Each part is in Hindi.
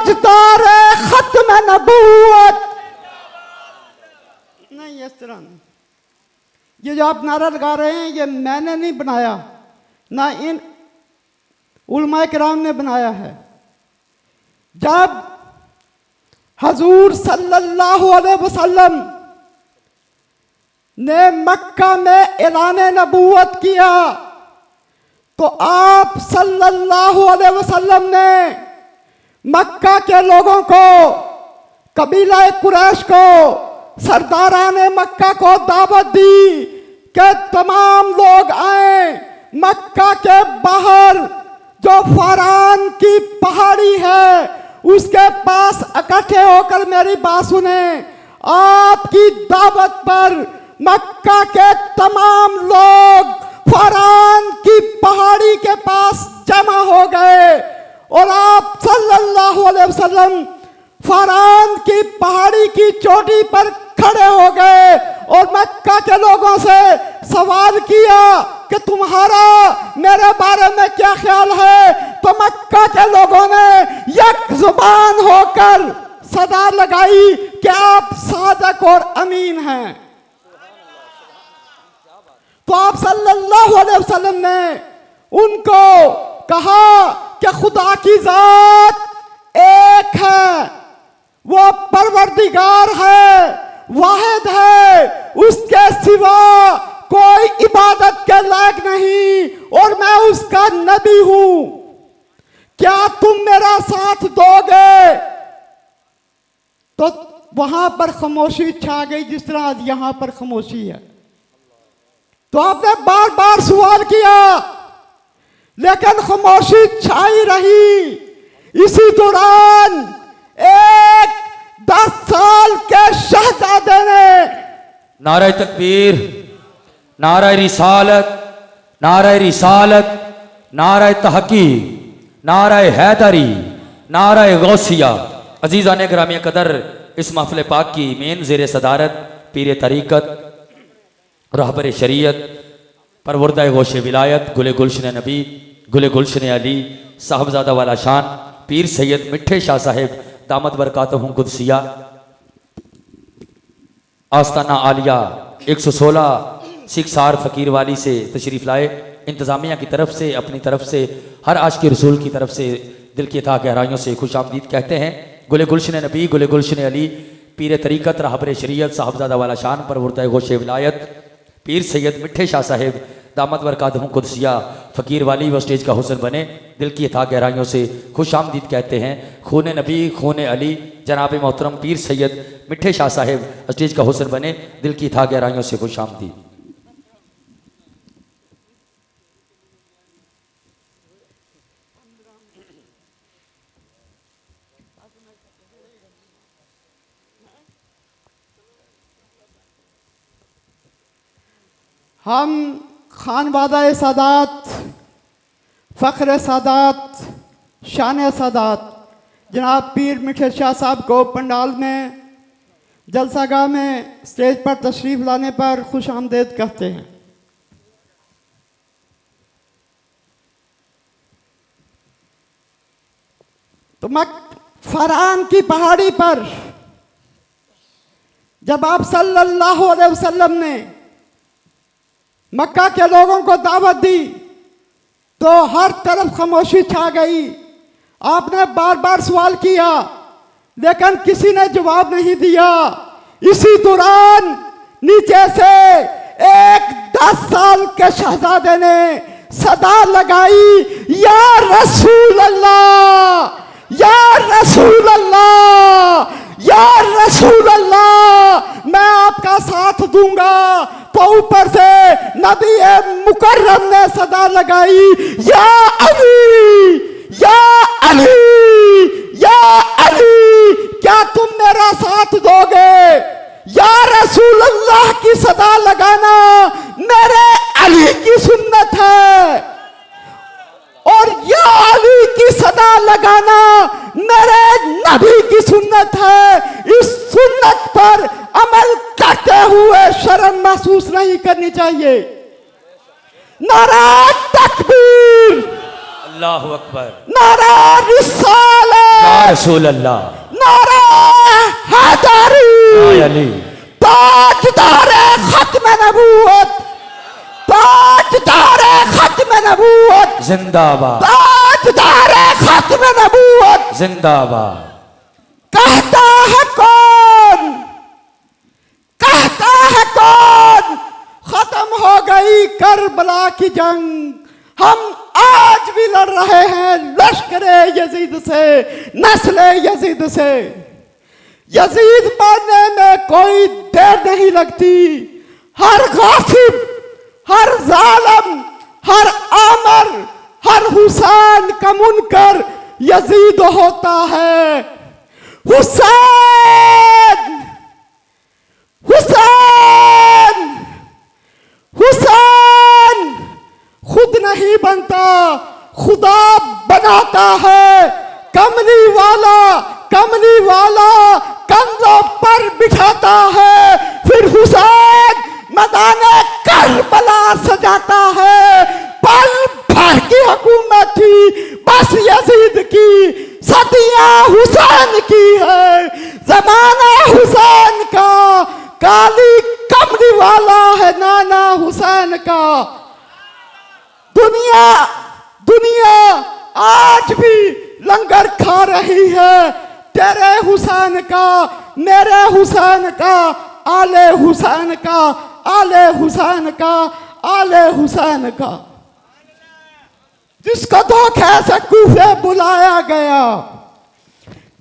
ताजदार खत्म नबूवत। नहीं, इस तरह नहीं। ये जो आप नारा लगा रहे हैं ये मैंने नहीं बनाया, ना इन उलमाए किराम ने बनाया है। जब हजूर सल्लल्लाहु अलैहि वसल्लम ने मक्का में ऐलान नबूवत किया तो आप सल्लल्लाहु अलैहि वसल्लम ने मक्का के लोगों को, कबीला कुरैश को, सरदाराने मक्का को दावत दी कि तमाम लोग आए। मक्का के बाहर जो फरान की पहाड़ी है उसके पास इकट्ठे होकर मेरी बात सुने। आपकी दावत पर मक्का के तमाम लोग फरान की पहाड़ी के पास जमा हो गए और आप सल्लल्लाहु अलैहि वसल्लम फरान की पहाड़ी की चोटी पर खड़े हो गए और मक्का के लोगों से सवाल किया कि तुम्हारा मेरे बारे में क्या ख्याल है। तो मक्का के लोगों ने एक जुबान होकर सदा लगाई कि आप सादिक और अमीन हैं। तो आप सल्लल्लाहु अलैहि वसल्लम ने उनको कहा कि खुदा की जात एक है, वो परवरदिगार है, वाहिद है, उसके सिवा कोई इबादत के लायक नहीं और मैं उसका नबी हूं। क्या तुम मेरा साथ दोगे? तो वहां पर खामोशी छा गई जिस तरह आज यहां पर खामोशी है। तो आपने बार बार सवाल किया लेकिन खामोशी छाई रही। इसी दौरान एक 10 साल के शहजादे ने नारे तकबीर, नारे रिसालत, नारे रिसालत, नारे तहकीक, नारे हैदरी, नारे गौसिया। अजीज़ान ग्रामी कदर, इस महफिल पाक की मेन ज़ेर सदारत पीर तरीक़त, रहबर शरीयत, परवरदा गोश विलायत, गुले गुलशन नबी, गुले गुलशन अली, साहबजादा वाला शान पीर सैयद मिठे शाह साहेब दामत बरकातहुम कुदसिया, आस्ताना आलिया 116 सिकसार फ़कीर वाली से तशरीफ़ लाए। इंतज़ामिया की तरफ से, अपनी तरफ से, हर आशिक़ रसूल की तरफ से दिल की अता गहराइयों से खुश आमदीद कहते हैं। गुले गुलशन नबी, गुले गुलशन अली, पीर तरीक़त, रहबर शरीयत, साहबजादा वाला शान, परवरदा गोश विलायत, पीर सैयद मिठे शाह साहेब दामत बरकातहुम कुदसिया फ़कीर वाली व स्टेज का हुस्न बने। दिल की अता गहराइयों से खुश आमदीद कहते हैं। खून नबी, खून अली, जनाब मोहतरम पीर सैयद मिठे शाह साहेब स्टेज का हुस्न बने। दिल की अता गहराइयों से खुश आमदीद। हम खानवादा सादात, फ़ख्र सादात, शान सादात जनाब पीर मिठे शाह साहब को पंडाल में, जलसागाह में, स्टेज पर तशरीफ़ लाने पर खुश आमदेद कहते हैं। तो फरान की पहाड़ी पर जब आप सल्लल्लाहु अलैहि वसल्लम ने मक्का के लोगों को दावत दी तो हर तरफ खामोशी छा गई। आपने बार बार सवाल किया लेकिन किसी ने जवाब नहीं दिया। इसी दौरान नीचे से एक 10 साल के शहजादे ने सदा लगाई, या रसूल अल्लाह, या रसूल अल्लाह, या रसूल अल्लाह, मैं आपका साथ दूंगा। तो ऊपर से नबी मुकर्रम ने सदा लगाई, या अली, या अली, या अली, क्या तुम मेरा साथ दोगे? या रसूल अल्लाह की सदा लगाना मेरे अली की सुन्नत है और या अली की सदा लगाना मेरे नबी की सुन्नत है। इस सुन्नत पर अमल करते हुए शर्म महसूस नहीं करनी चाहिए। नारा तकबीर, अल्लाहु अकबर। नारा रिसालत, या रसूल अल्लाह, नारा हैदरी, या अली, ताजदारे खत्म नबूवत, ताजदारे खत्म नबूवत, जिंदाबाद, ताजदारे खत्म नबूवत। जिंदाबाद। कहता है कौन, कहता है कौन, खत्म हो गई करबला की जंग। हम आज भी लड़ रहे हैं लश्करे यजीद से, नस्ले यजीद से। यजीद बनने में कोई देर नहीं लगती। हर गासिब, हर जालिम, हर आमर, हर हुसैन का मुनकर यजीद होता है। हुसैन, हुसैन, हुसैन खुद नहीं बनता, खुदा बनाता है। कमली वाला, कमली वाला कंधों पर बिठाता है, फिर हुसैन मैदाने करबला सजाता है। पल भर की हुकूमत थी बस यजीद की, सदियां हुसैन की है, जमाना हुसैन का, काली कमली वाला है नाना हुसैन का। दुनिया, दुनिया आज भी लंगर खा रही है तेरे हुसैन का, मेरे हुसैन का, आले हुसैन का, आले हुसैन का, आले हुसैन का। जिसको धोखे से कूफे बुलाया गया,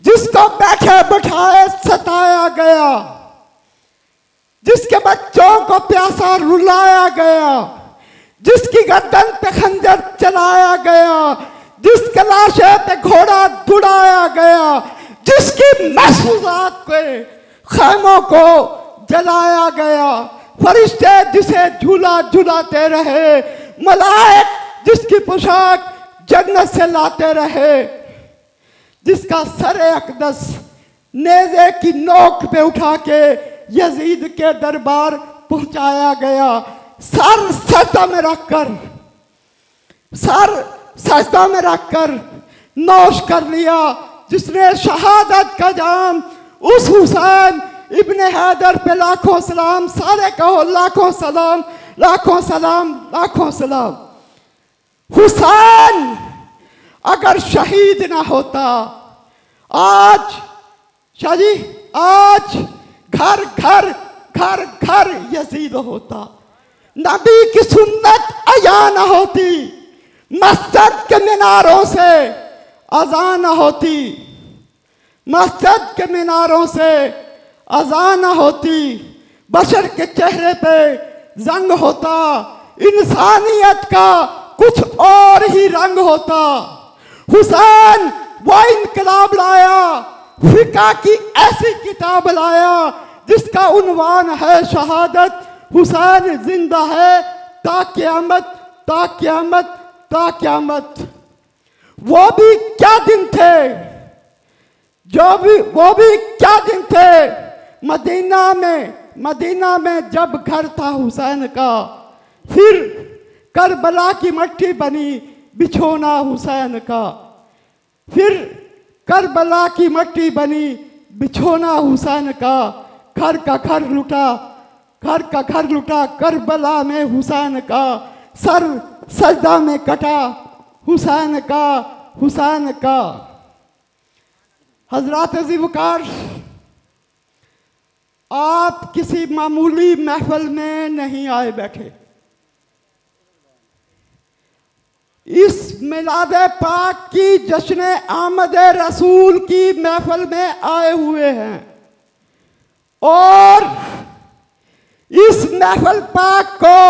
जिसको बैठे बैठाए सताया गया, जिसके बच्चों को प्यासा रुलाया गया, जिसकी गर्दन पे खंजर चलाया गया, जिसके लाशे पे घोड़ा दुड़ाया गया, जिसकी महसूजात के खैमों को जलाया गया, फरिश्ते जिसे झूला झुलाते रहे, मलाइक जिसकी पोशाक जन्नत से लाते रहे, जिसका सरे अकदस नेज़े की नोक पे उठा के यजीद के दरबार पहुंचाया गया। सर सजदा में रखकर, सर सजदा में रखकर नौश कर लिया, जिसने शहादत का जाम उस हुसैन इब्ने हैदर पे लाखों सलाम, सारे कहो लाखों सलाम, लाखों सलाम, लाखों सलाम। हुसैन अगर शहीद ना होता, आज शाहजी, आज घर घर घर घर यजीद होता। नबी की सुन्नत अया न होती, मस्जिद के मीनारों से अज़ान न होती, मस्जिद के मीनारों से अज़ान न होती, बशर के चेहरे पे जंग होता, इंसानियत का कुछ और ही रंग होता। हुसैन वो इनकलाब लाया, फिका की ऐसी किताब लाया जिसका उन्वान है शहादत। हुसैन जिंदा है ता क़यामत, ता क़यामत, ता क़यामत। वो भी क्या दिन थे, वो भी क्या दिन थे मदीना में जब घर था हुसैन का, फिर करबला की मट्टी बनी बिछोना हुसैन का, फिर करबला की मट्टी बनी बिछोना हुसैन का। घर का घर लुटा, घर का घर लुटा, करबला में हुसैन का सर सजदा में कटा, हुसैन का, हुसैन का। हजरात ज़िवकार, आप किसी मामूली महफिल में नहीं आए बैठे, इस मिलादे पाक की जश्न आमद रसूल की महफिल में आए हुए हैं और इस महफिल पाक को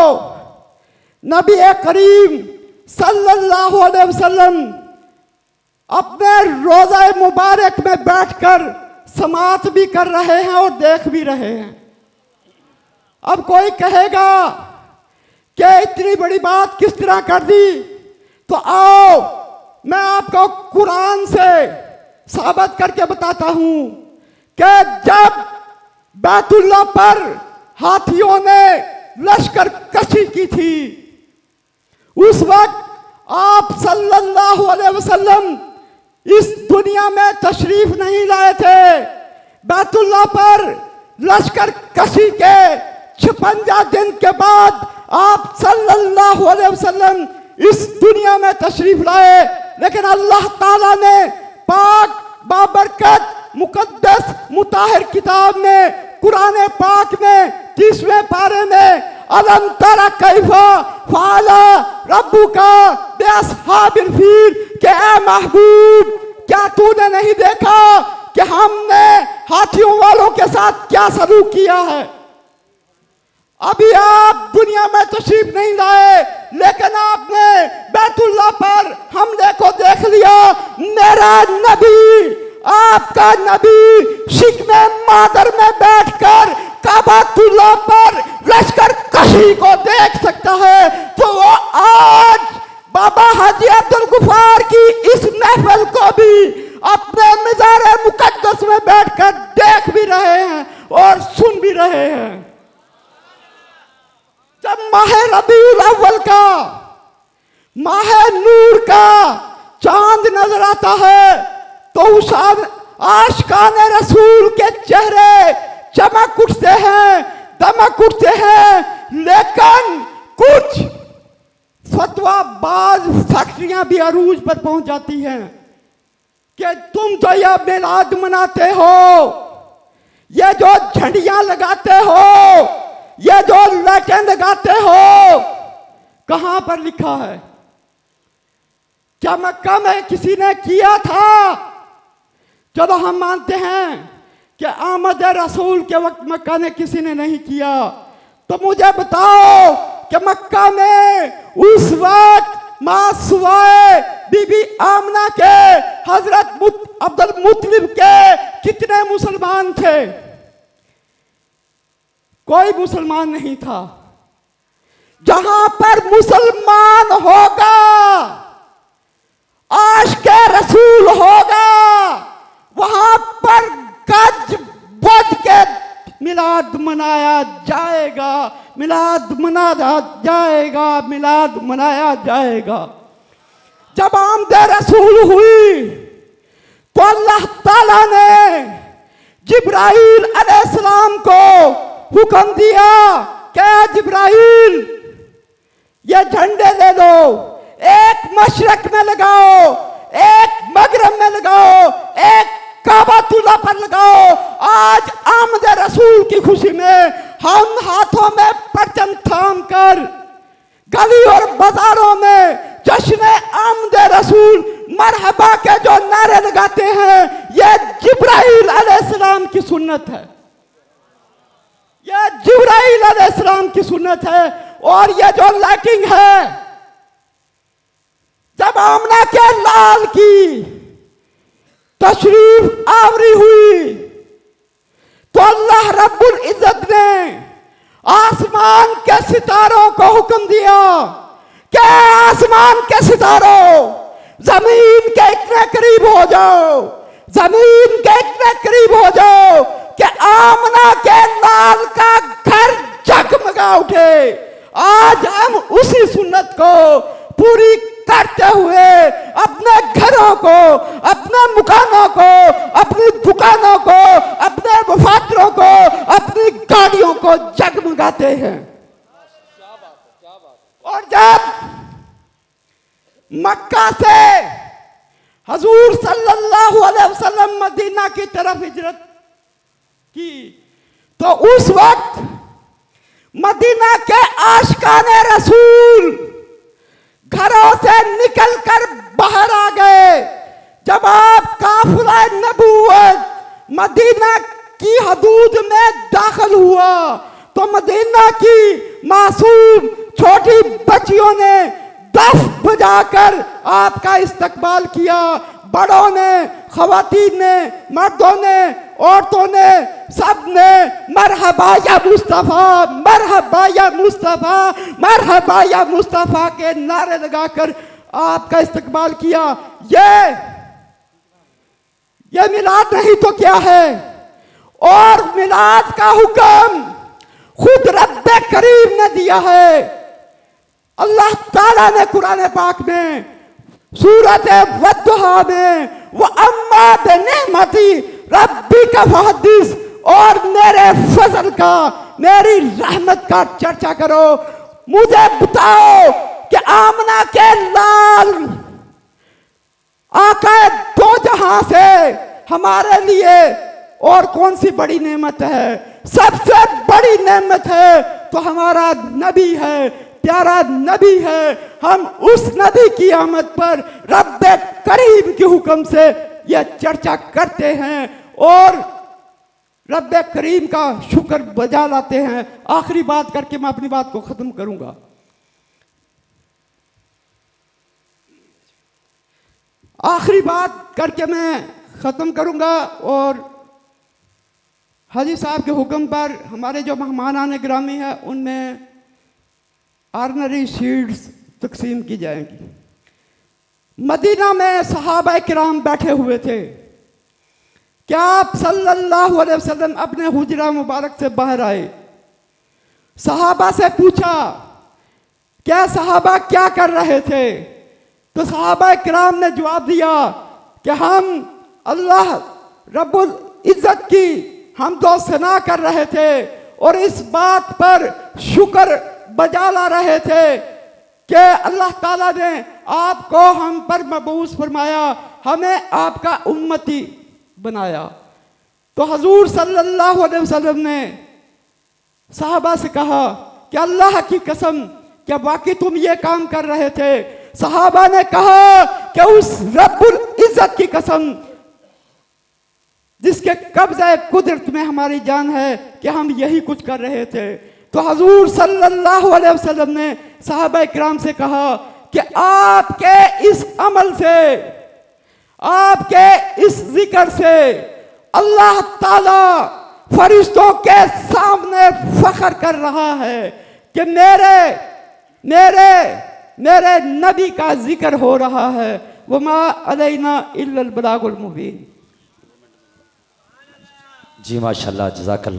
नबी करीम सल्लल्लाहु अलैहि वसल्लम अपने रोज़ा मुबारक में बैठकर समात भी कर रहे हैं और देख भी रहे हैं। अब कोई कहेगा कि इतनी बड़ी बात किस तरह कर दी, तो आओ मैं आपको कुरान से साबित करके बताता हूं कि जब बैतुल्लाह पर हाथियों ने लश्कर कशी की थी, उस वक्त आप सल्लल्लाहु अलैहि वसल्लम इस दुनिया में तशरीफ नहीं लाए थे। बैतुल्लाह पर लश्कर कशी के 56 दिन के बाद आप सल्लल्लाहु अलैहि वसल्लम इस दुनिया में तशरीफ लाए। लेकिन अल्लाह ताला ने पाक बाबरकत मुकद्दस मुताहिर किताब में कुरान पाक में 30वें पारे में अलम तरा कैफा फाला रब्बुका बिअस्हाबिल फील के ए महबूब, क्या तूने नहीं देखा कि हमने हाथियों वालों के साथ क्या सलूक किया है। अभी आप दुनिया में तशरीफ नहीं लाए, लेकिन आपने बैतुल्लाह पर हमले को देख लिया। मेरा नबी, आपका नबी शिकमे मादर में बैठकर काबातुल्लाह पर लश्कर कशी को देख सकता है, तो वो आज बाबा हाजी अब्दुल गुफार की इस महफिल को भी अपने मिज़ार मुकद्दस में बैठकर देख भी रहे हैं और सुन भी रहे हैं। जब माह रबीउल अव्वल का, माह नूर का चांद नजर आता है तो उस आशिकाने रसूल के चेहरे चमक उठते हैं, दमक उठते हैं। लेकिन कुछ फतवाबाज फैक्ट्रियां भी अरूज पर पहुंच जाती हैं कि तुम तो यह मिलाद मनाते हो, ये जो झंडियां लगाते हो, ये जो लाइटें लगाते हो, कहां पर लिखा है? क्या मक्का में किसी ने किया था? चलो हम मानते हैं कि आमद रसूल के वक्त मक्का ने किसी ने नहीं किया, तो मुझे बताओ कि मक्का में उस वक्त मां सुवाए बीबी आमना के, हजरत अब्दुल मुत्तलिब के कितने मुसलमान थे? कोई मुसलमान नहीं था। जहां पर मुसलमान होगा, आशिक़े रसूल होगा, वहां पर गज बज के मिलाद मनाया जाएगा, मिलाद मनाया जाएगा, मिलाद मनाया जाएगा। जब आमद रसूल हुई तो अल्लाह ताला ने जिब्राइल अलैहिस्सलाम को हुक्म दिया कि जिब्राइल ये झंडे ले लो, एक मशरक में लगाओ, एक मगरब में लगाओ, एक काबातुल्लाह पर लगाओ। आज आमद रसूल की खुशी में हम हाथों में परचम थाम कर गली और बाजारों में जश्न आमद रसूल मरहबा के जो नारे लगाते हैं, यह जिब्राइल अलैहिस्सलाम की सुन्नत है, यह जिब्राइल अलैहिस्सलाम की सुन्नत है। और यह जो लाइटिंग है, जब आमना के लाल की तशरीफ आवरी हुई तो अल्लाह रब्बुल इज्जत ने आसमान के सितारों को हुक्म दिया कि आसमान के सितारों जमीन के इतने करीब हो जाओ, जमीन के इतने करीब हो जाओ कि आमना के लाल का घर जगमगा उठे। आज हम उसी सुन्नत को पूरी करते हुए अपने घरों को, अपने मकानों को, अपनी दुकानों को, अपने वफादरों को, अपनी गाड़ियों को जगमगाते हैं। और जब मक्का से हजूर सल्लल्लाहु अलैहि वसल्लम मदीना की तरफ हिजरत की तो उस वक्त मदीना के आशिकाने रसूल घरों से निकलकर बाहर आ गए। जब आप काफिला नबूवत मदीना की हदूद में दाखिल हुआ तो मदीना की मासूम छोटी बच्चियों ने दफ बजाकर आपका इस्तकबाल किया। बड़ों ने, खवातीन ने, मर्दों ने, औरतों ने, सब ने मरहबा या मुस्तफ़ा, मरहबा या मुस्तफ़ा, मरहबा या मुस्तफ़ा के नारे लगाकर आपका इस्तकबाल किया। ये मिलाद नहीं तो क्या है? और मिलाद का हुक्म खुद रब्बे करीम ने दिया है। अल्लाह ताला ने कुरान पाक में सूरत वद्दुहा में वो अम्मा बिनिअमति रब्बिका फहद्दिस, और मेरे फजल का, मेरी रहमत का चर्चा करो। मुझे बताओ कि आमना के लाल आका दो जहां से हमारे लिए और कौन सी बड़ी नेमत है? सबसे बड़ी नेमत है तो हमारा नबी है, प्यारा नबी है। हम उस नबी की आमद पर रब्बे करीम के हुक्म से यह चर्चा करते हैं और रब्बे करीम का शुक्र बजा लाते हैं। आखिरी बात करके मैं अपनी बात को खत्म करूंगा। आखिरी बात करके मैं खत्म करूंगा और हाजी साहब के हुक्म पर हमारे जो मेहमान गिरामी है उनमें ऑर्डिनरी सीट्स तकसीम की जाएंगी। मदीना में सहाबा किराम बैठे हुए थे। क्या आप सल्लल्लाहु अलैहि वसल्लम अपने हुजरा मुबारक से बाहर आए, सहाबा से पूछा क्या सहाबा क्या कर रहे थे? तो सहाबा किराम ने जवाब दिया कि हम अल्लाह रब्बुल इज्जत की हम तो सना कर रहे थे और इस बात पर शुक्र बजा ला रहे थे कि अल्लाह ताला ने आपको हम पर मबूस फरमाया, हमें आपका उम्मती बनाया। तो हजूर सल्लल्लाहु अलैहि वसल्लम ने साहबा से कहा कि अल्लाह की कसम क्या वाकई तुम ये काम कर रहे थे? सहाबा ने कहा कि उस रब्बुल इज्जत की कसम जिसके कब्ज़े कुदरत में हमारी जान है कि हम यही कुछ कर रहे थे। तो हजूर सल्लल्लाहु अलैहि वसल्लम ने सहाबा किराम से कहा कि आपके इस अमल से, आपके इस जिक्र से अल्लाह ताला फरिश्तों के सामने फख्र कर रहा है कि मेरे नबी का जिक्र हो रहा है। वमा अलैना इल्लल बलागुल मुबीन। जी माशाल्लाह, जज़ाकल्लाह।